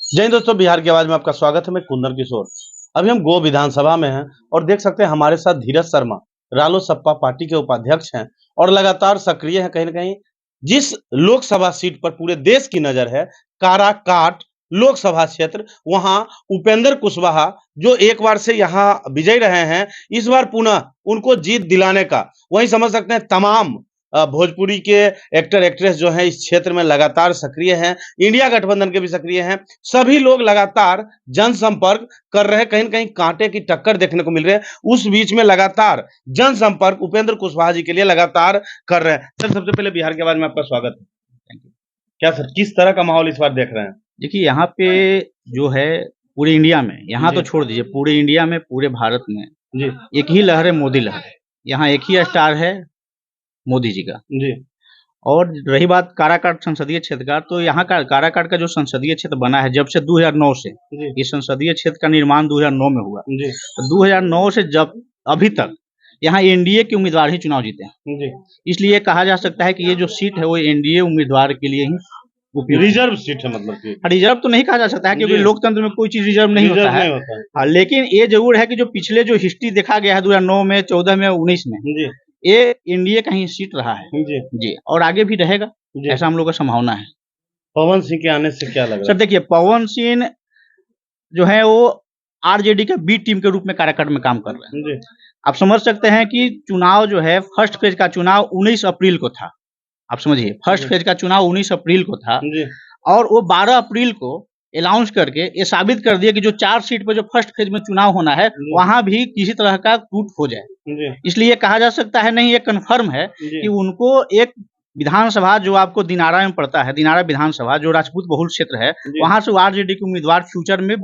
जय हिंद दोस्तों, बिहार की आवाज में आपका स्वागत है। मैं कुंदन किशोर। अभी हम गो विधानसभा में हैं और देख सकते हैं हमारे साथ धीरज शर्मा रालोसपा पार्टी के उपाध्यक्ष हैं और लगातार सक्रिय हैं। कहीं ना कहीं जिस लोकसभा सीट पर पूरे देश की नजर है, काराकाट लोकसभा क्षेत्र, वहां उपेंद्र कुशवाहा जो एक बार से यहाँ विजयी रहे हैं, इस बार पुनः उनको जीत दिलाने का वही समझ सकते हैं। तमाम भोजपुरी के एक्टर एक्ट्रेस जो हैं इस क्षेत्र में लगातार सक्रिय हैं, इंडिया गठबंधन के भी सक्रिय हैं। सभी लोग लगातार जनसंपर्क कर रहे हैं, कहीं न कहीं कांटे की टक्कर देखने को मिल रही है। उस बीच में लगातार जनसंपर्क उपेंद्र कुशवाहा जी के लिए लगातार कर रहे हैं। सर, सबसे पहले बिहार के बारे में आपका स्वागत है। Thank you. क्या सर, किस तरह का माहौल इस बार देख रहे हैं? देखिए यहाँ पे जो है पूरे इंडिया में, यहाँ तो जी। छोड़ दीजिए, पूरे इंडिया में, पूरे भारत में जी। एक ही लहर है, मोदी लहर। यहाँ एक ही स्टार है, मोदी जी का। जी। और रही बात काराकाट संसदीय क्षेत्र का, तो यहाँ का काराकाट का जो संसदीय क्षेत्र बना है जब से 2009 से, जी। इस संसदीय क्षेत्र का निर्माण 2009 में हुआ। जी। तो 2009 से जब अभी तक यहाँ एनडीए के उम्मीदवार ही चुनाव जीते हैं। जी। इसलिए कहा जा सकता है कि ये जो सीट है वो एनडीए उम्मीदवार के लिए ही उपयुक्त है। रिजर्व सीट है, मतलब कि रिजर्व तो नहीं कहा जा सकता है क्योंकि जी। लोकतंत्र में कोई चीज रिजर्व नहीं होता है। हाँ, लेकिन ये जरूर है कि जो पिछले जो हिस्ट्री देखा गया है 2009 में, 14 में, 19 में, जी। ये एनडीए का ही सीट रहा है। जी। जी, और आगे भी रहेगा, जी। ऐसा हम लोग का संभावना है। पवन सिंह के आने से क्या लग रहा सर है? देखिए, पवन सिंह जो है वो आरजेडी का बी टीम के रूप में काराकाट में काम कर रहे हैं। जी। आप समझ सकते हैं कि चुनाव जो है, फर्स्ट फेज का चुनाव 19 अप्रैल को था। आप समझिए, फर्स्ट जी। फेज का चुनाव 19 अप्रैल को था जी। और वो 12 अप्रैल को अनाउंस करके ये साबित कर दिया कि जो 4 सीट पे जो फर्स्ट फेज में चुनाव होना है, जी। वहां भी किसी तरह का टूट हो जाए। जी। इसलिए कहा जा सकता है, नहीं, ये कन्फर्म है जी। कि उनको एक विधानसभा जो आपको दिनारा में पड़ता है, दिनारा विधानसभा जो राजपूत बहुल क्षेत्र है, जी। वहां से आरजेडी के उम्मीदवार फ्यूचर में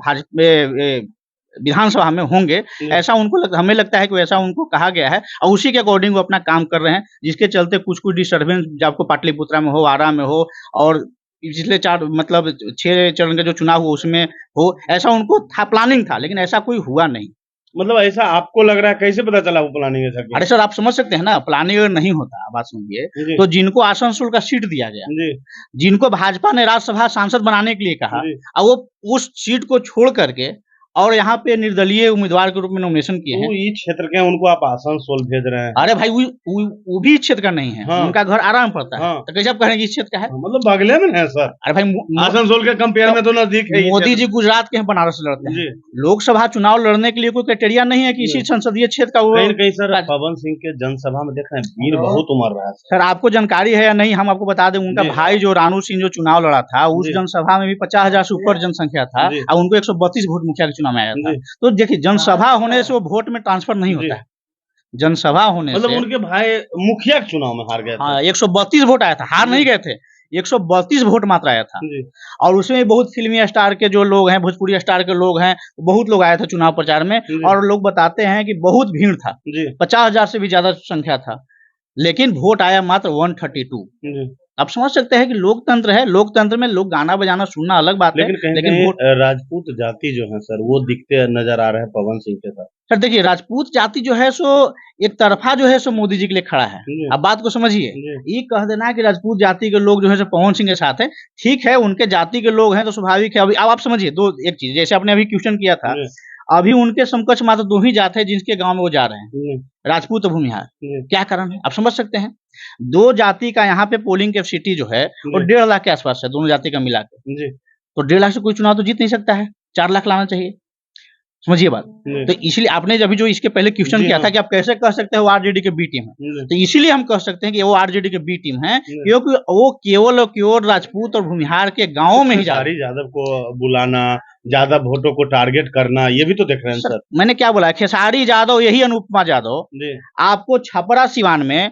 विधानसभा में होंगे। जी। ऐसा हमें लगता है कि वैसा उनको कहा गया है और उसी के अकॉर्डिंग वो अपना काम कर रहे हैं, जिसके चलते कुछ कुछ डिस्टर्बेंस आपको पाटलिपुत्रा में हो, आरा में हो, और पिछले 4 मतलब 6 चरण का जो चुनाव हुआ उसमें हो, ऐसा उनको था, प्लानिंग था, लेकिन ऐसा कोई हुआ नहीं। मतलब ऐसा आपको लग रहा है? कैसे पता चला वो प्लानिंग ऐसा किया? अरे सर, आप समझ सकते हैं ना, प्लानिंग अगर नहीं होता, बात सुनिए, जी। तो जिनको आसनसोल का सीट दिया गया, जी। जिनको भाजपा ने राज्यसभा सांसद बनाने के लिए कहा, जी। और वो उस सीट को छोड़ करके और यहाँ पे निर्दलीय उम्मीदवार के रूप में नॉमिनेशन किए हैं। वो इस क्षेत्र के, उनको आप आसनसोल भेज रहे हैं? अरे भाई, वो भी इस क्षेत्र का नहीं है। हाँ। उनका घर आराम पड़ता है। हाँ। तो कैसे आप कह रहे हैं कि इस क्षेत्र का है? मतलब बगले में है सर। अरे भाई, आसनसोल के कंपेयर में तो नजदीक है। मोदी जी गुजरात के हैं, बनारस से लड़ते जी। हैं। लोकसभा चुनाव लड़ने के लिए कोई क्राइटेरिया नहीं है कि इसी संसदीय क्षेत्र का वो। कहीं न कहीं सर पवन सिंह के जनसभा में देख रहे हैं भीड़ बहुत उमड़ रहा है। सर, आपको जानकारी है या नहीं, हम आपको बता दें, उनका जी। भाई जो रानू सिंह जो चुनाव लड़ा था, उस जी। जनसभा में भी 50,000 से ऊपर जनसंख्या था जी। और उनको 132 वोट मुखिया के चुनाव में आया था। जी। तो देखिए, जनसभा होने से वो वोट में ट्रांसफर नहीं जी। होता है। जनसभा होने मतलब से, उनके भाई मुखिया के चुनाव में हार गए थे। हाँ, 132 वोट आया था, हार नहीं गए थे, 132 वोट मात्र आया था। जी। और उसमें भी बहुत फिल्मी स्टार के जो लोग हैं, भोजपुरी स्टार के लोग हैं, बहुत लोग आए थे चुनाव प्रचार में। जी। और लोग बताते हैं कि बहुत भीड़ था, जी। 50,000 से भी ज्यादा संख्या था, लेकिन वोट आया मात्र 132। जी। आप समझ सकते हैं कि लोकतंत्र है, लोकतंत्र में लोग गाना बजाना सुनना अलग बात है, लेकिन लेकिन कहीं वोट। राजपूत जाति जो है सर, वो दिखते नजर आ रहे हैं पवन सिंह के साथ। सर देखिए, राजपूत जाति जो है सो एक तरफा जो है सो मोदी जी के लिए खड़ा है। जी। आप बात को समझिए, जी। ये कह देना कि राजपूत जाति के लोग जो है सो पवन सिंह के साथ है, ठीक है, उनके जाति के लोग हैं तो स्वाभाविक है। अभी अब आप समझिए एक चीज, जैसे आपने अभी क्वेश्चन किया था, जी। अभी उनके समकक्ष मात्र 2 ही जात है जिनके गांव में वो जा रहे हैं, जी। राजपूत और भूमिहार। जी। क्या कारण है आप समझ सकते हैं? 2 जाति का यहाँ पे पोलिंग कैपेसिटी जो है वो जी। 1.5 लाख के आसपास है, दोनों जाति का मिला के। जी। तो 1.5 लाख से कोई चुनाव तो जीत नहीं सकता है, 4 लाख लाना चाहिए। समझिए बात। जी। तो इसलिए आपने जब जो इसके पहले क्वेश्चन जी, किया हाँ। था कि आप कैसे कह सकते हो वो आरजेडी के बी टीम है, जी। तो इसीलिए हम कह सकते हैं कि वो आरजेडी के बी टीम है, जी। क्योंकि वो केवल और केवल राजपूत और भूमिहार के गांवों में ही जा रहे हैं। खेसारी यादव को बुलाना, ज्यादा वोटों को टारगेट करना, ये भी तो देख रहे हैं सर। मैंने क्या बोला, खेसारी यादव, यही अनुपमा यादव जी। आपको छपरा सिवान में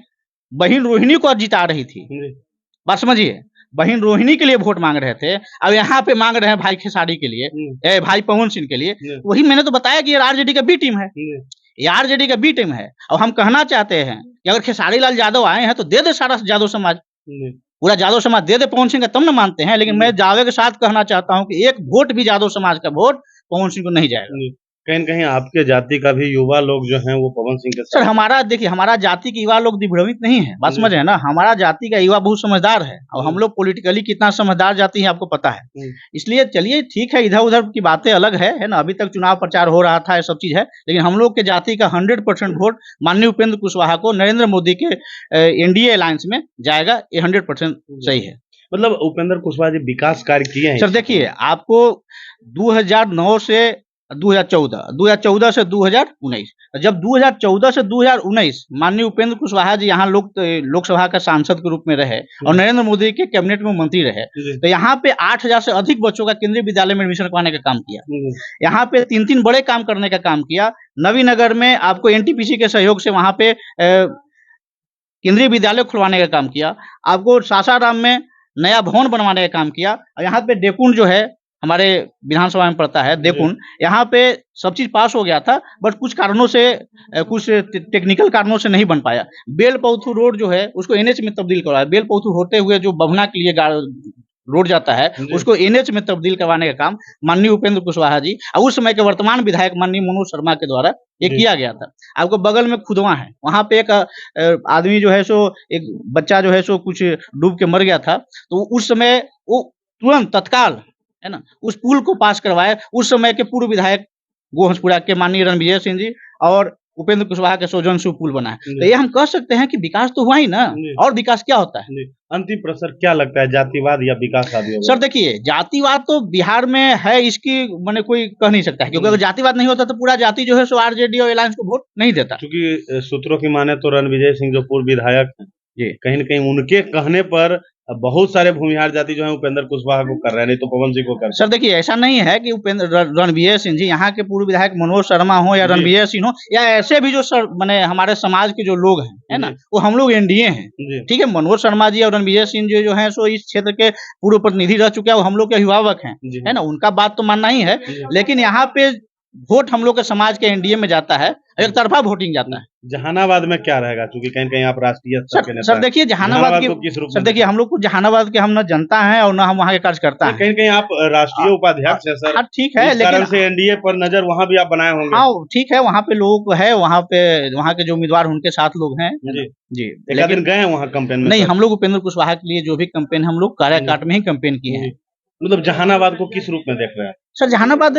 बहिन रोहिणी को जिता रही थी। जी। बात समझिए, बहिन रोहिणी के लिए वोट मांग रहे थे, अब यहाँ पे मांग रहे हैं भाई खेसारी के लिए, भाई पवन सिंह के लिए। जी। वही मैंने तो बताया कि ये आरजेडी का बी टीम है, जी। ये आरजेडी का बी टीम है। और हम कहना चाहते हैं कि अगर खेसारी लाल यादव आए हैं तो दे दे सारा यादव समाज, जी। पूरा यादव समाज दे दे पवन सिंह का, तब न मानते हैं। लेकिन मैं दावे के साथ कहना चाहता हूँ कि एक वोट भी यादव समाज का वोट पवन सिंह को नहीं जाएगा। कहीं न कहीं आपके जाति का भी युवा लोग जो हैं वो पवन सिंह के सर साथ हमारा देखिए, हमारा जाति के युवा लोग दिभ्रमित नहीं है, बात जी। समझ रहे हैं ना? हमारा जाति का युवा बहुत समझदार है और जी। हम लोग पॉलिटिकली कितना समझदार जाति है आपको पता है। हुँ, इसलिए चलिए ठीक है, इधर-उधर की बातें अलग है ना? अभी तक चुनाव प्रचार हो रहा था, ये सब चीज़ है। लेकिन हम लोग के जाति का 100% वोट माननीय उपेंद्र कुशवाहा को नरेंद्र मोदी के एनडीए अलायंस में जाएगा, ये 100% सही है। मतलब उपेंद्र कुशवाहा जी विकास कार्य किए हैं सर देखिए, आपको 2009 से 2014 से 2019 जब 2014 से 2019 माननीय उपेंद्र कुशवाहा जी यहाँ लोकसभा का सांसद के रूप में रहे और नरेंद्र मोदी के कैबिनेट में मंत्री रहे, जी। तो यहाँ पे 8000 से अधिक बच्चों का केंद्रीय विद्यालय में एडमिशन करवाने का काम किया। हुँ, यहाँ पे 3-3 बड़े काम करने का काम किया। नवीनगर में आपको एनटीपीसी के सहयोग से वहाँ पे केंद्रीय विद्यालय खुलवाने का काम किया। आपको सासाराम में नया भवन बनवाने का काम किया और यहाँ पे डेकुन जो है हमारे विधानसभा में पड़ता है डेकुन, यहाँ पे सब चीज पास हो गया था, बट कुछ कारणों से कुछ टेक्निकल कारणों से नहीं बन पाया। बेलपौथू रोड जो है उसको एनएच में तब्दील करवाया। बेलपौथू होते हुए जो बभना के लिए रोड जाता है उसको एनएच में तब्दील करवाने का काम माननीय उपेंद्र कुशवाहा जी और उस समय के वर्तमान विधायक माननीय मनोज शर्मा के द्वारा ये किया गया था। आपको बगल में खुदवा है, वहां पे एक आदमी जो है सो एक बच्चा जो है सो कुछ डूब के मर गया था, तो उस समय वो तुरंत तत्काल है ना उस पुल को पास करवाए। उस समय के पूर्व विधायक गोहसपुरा के माननीय रणविजय सिंह जी और उपेंद्र कुशवाहा के सौजन्य से पुल बना है। तो ये हम कह सकते हैं कि विकास तो हुआ ही ना, और विकास क्या होता है? अंतिम प्रश्न क्या लगता है, जातिवाद या विकासवादी होगा? सर देखिए, जातिवाद तो बिहार में है, इसकी माने कोई कह नहीं सकता है, क्योंकि अगर जातिवाद नहीं होता तो पूरा जाति जो है सो आरजेडी और अलायंस को वोट नहीं देता। क्योंकि सूत्रों की माने तो रणविजय सिंह जो पूर्व विधायक हैं, जी कहीं न कहीं उनके कहने पर बहुत सारे भूमिहार जाति जो है उपेंद्र कुशवाहा को कर रहे हैं, नहीं तो पवन सिंह को कर रहे सर देखिए, ऐसा नहीं है कि रणविजय सिंह जी यहाँ के पूर्व विधायक मनोज शर्मा हो या रणविजय सिंह हो या ऐसे भी जो माने हमारे समाज के जो लोग हैं, है ना, वो हम लोग एनडीए हैं। जी। ठीक है, मनोज शर्मा जी और रणविजय सिंह जो है सो इस क्षेत्र के पूर्व प्रतिनिधि रह चुके हैं, वो हम लोग के अभिभावक हैं, जी। है ना, उनका बात तो मानना ही है। लेकिन यहाँ पे वोट हम लोग के समाज के एनडीए में जाता है, एक तरफा वोटिंग जाता है। जहानाबाद में क्या रहेगा, क्योंकि कहीं कहीं आप राष्ट्रीय स्तर के नेता सर देखिए, जहानाबाद को किस रूप सर में देखिए, हम लोग को जहानाबाद के हम न जनता है और न हम वहाँ के कार्यकर्ता हैं। कहीं कहीं आप राष्ट्रीय उपाध्यक्ष हैं सर। हाँ ठीक है, इस कारण लेकिन से एनडीए पर नजर वहाँ भी आप बनाए होंगे। हाँ ठीक है, वहाँ पे लोगों को है, वहाँ पे वहाँ के जो उम्मीदवार उनके साथ लोग हैं जी जी। एक दिन गए हैं वहाँ कैंपेन में? नहीं, सर? हम लोग उपेंद्र कुशवाहा के लिए जो भी कैंपेन हम लोग काराकाट में ही कैंपेन किए हैं। मतलब जहानाबाद को किस रूप में देख रहे हैं? सर जहानाबाद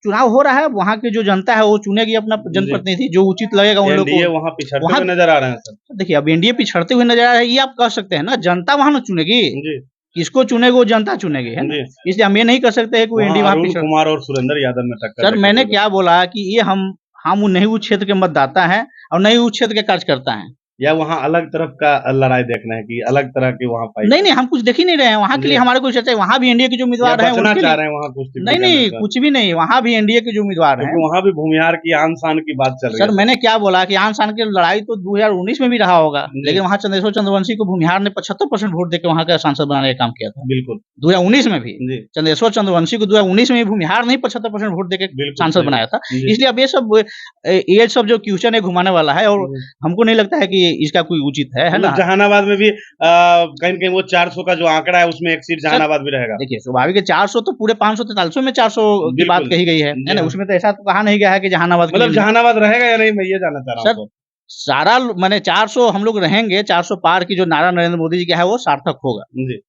चुनाव हो रहा है, वहाँ की जो जनता है वो चुनेगी अपना जनप्रतिनिधि, जो उचित लगेगा उन लोग एनडीए को। वहाँ पिछड़ते हुए नजर आ रहे हैं सर। देखिए, अब एनडीए पिछड़ते हुए नजर आ रहा है, ये आप कह सकते हैं ना, जनता वहाँ न चुनेगी, जी। किसको चुनेगी वो जनता चुनेगी, है ना। इसलिए हम ये नहीं कर सकते हैं कि एनडीए वहाँ अरुण कुमार और सुरेंद्र यादव में टक्कर। सर मैंने क्या बोला कि ये हम नहीं उस क्षेत्र के मतदाता हैं और नहीं उस क्षेत्र के कार्यकर्ता हैं। या वहाँ अलग तरफ का लड़ाई देखना है कि अलग तरह के वहाँ पाई? नहीं, हम कुछ देख ही नहीं रहे हैं, वहाँ के लिए हमारे कुछ चर्चा है, वहाँ भी एनडीए के जो उम्मीदवार हैं उनके चाह रहे हैं वहाँ कुछ? नहीं, कुछ भी नहीं, वहाँ भी एनडीए के जो उम्मीदवार हैं। वहाँ भी भूमिहार की आन शान की बात चल रही है। सर मैंने क्या बोला कि आन शान की लड़ाई तो 2019 में भी रहा होगा, लेकिन वहाँ चंद्रेश्वर चंद्रवंशी को भूमिहार ने 75% वोट देकर वहाँ का सांसद बनाने का काम किया था। बिल्कुल 2019 में भी चंद्रेश्वर चंद्रवंशी को 2019 में भूमिहार नहीं 75% वोट देकर सांसद बनाया था। इसलिए अब ये सब जो क्वेश्चन है घुमाने वाला है और हमको नहीं लगता है कि इसका कोई उचित है ना। जहानाबाद में भी कहीं कहीं वो 400 का जो आंकड़ा है उसमें एक सीट जहानाबाद भी रहेगा। देखिए स्वाभाविक है, 400 तो पूरे 543 में 400 की बात कही गई है ना, उसमें तो ऐसा तो कहा नहीं गया है कि जहानाबाद मतलब जहानाबाद रहेगा या नहीं, मैं ये जानना चाह रहा हूँ। सारा मैंने 400 हम लोग रहेंगे, 400 पार की जो नारा नरेंद्र मोदी जी का है वो सार्थक होगा। जी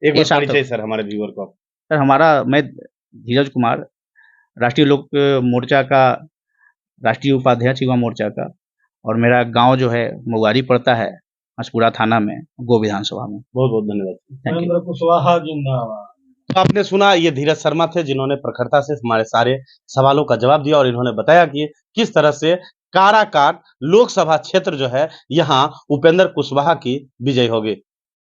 एक बार परिचय सर हमारे व्यूअर को। सर मैं धीरज कुमार, राष्ट्रीय लोक मोर्चा का राष्ट्रीय उपाध्यक्ष युवा मोर्चा का, और मेरा गांव जो है मुगारी पड़ता है हंसपुरा थाना में, गो विधानसभा में। बहुत बहुत धन्यवाद। Thank you. तो आपने सुना, ये धीरज शर्मा थे जिन्होंने प्रखरता से हमारे सारे सवालों का जवाब दिया और इन्होंने बताया कि किस तरह से काराकाट लोकसभा क्षेत्र जो है यहाँ उपेंद्र कुशवाहा की विजय होगी।